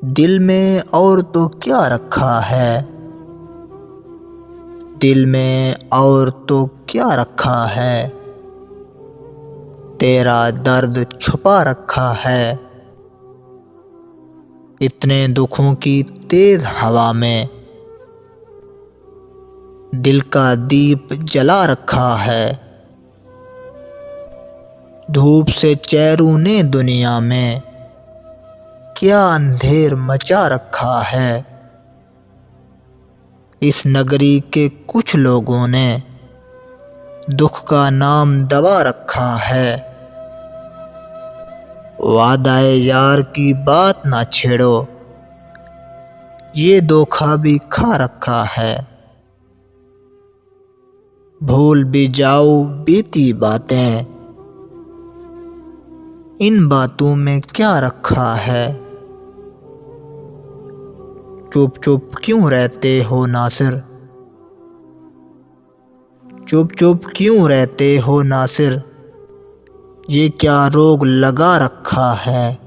दिल में और तो क्या रखा है, दिल में और तो क्या रखा है, तेरा दर्द छुपा रखा है। इतने दुखों की तेज हवा में दिल का दीप जला रखा है। धूप से चेहरों ने दुनिया में क्या अंधेर मचा रखा है। इस नगरी के कुछ लोगों ने दुख का नाम दबा रखा है। वादाए यार की बात ना छेड़ो, ये धोखा भी खा रखा है। भूल भी जाओ बीती बातें, इन बातों में क्या रखा है। चुप चुप क्यों रहते हो नासिर, चुप चुप क्यों रहते हो नासिर, ये क्या रोग लगा रखा है।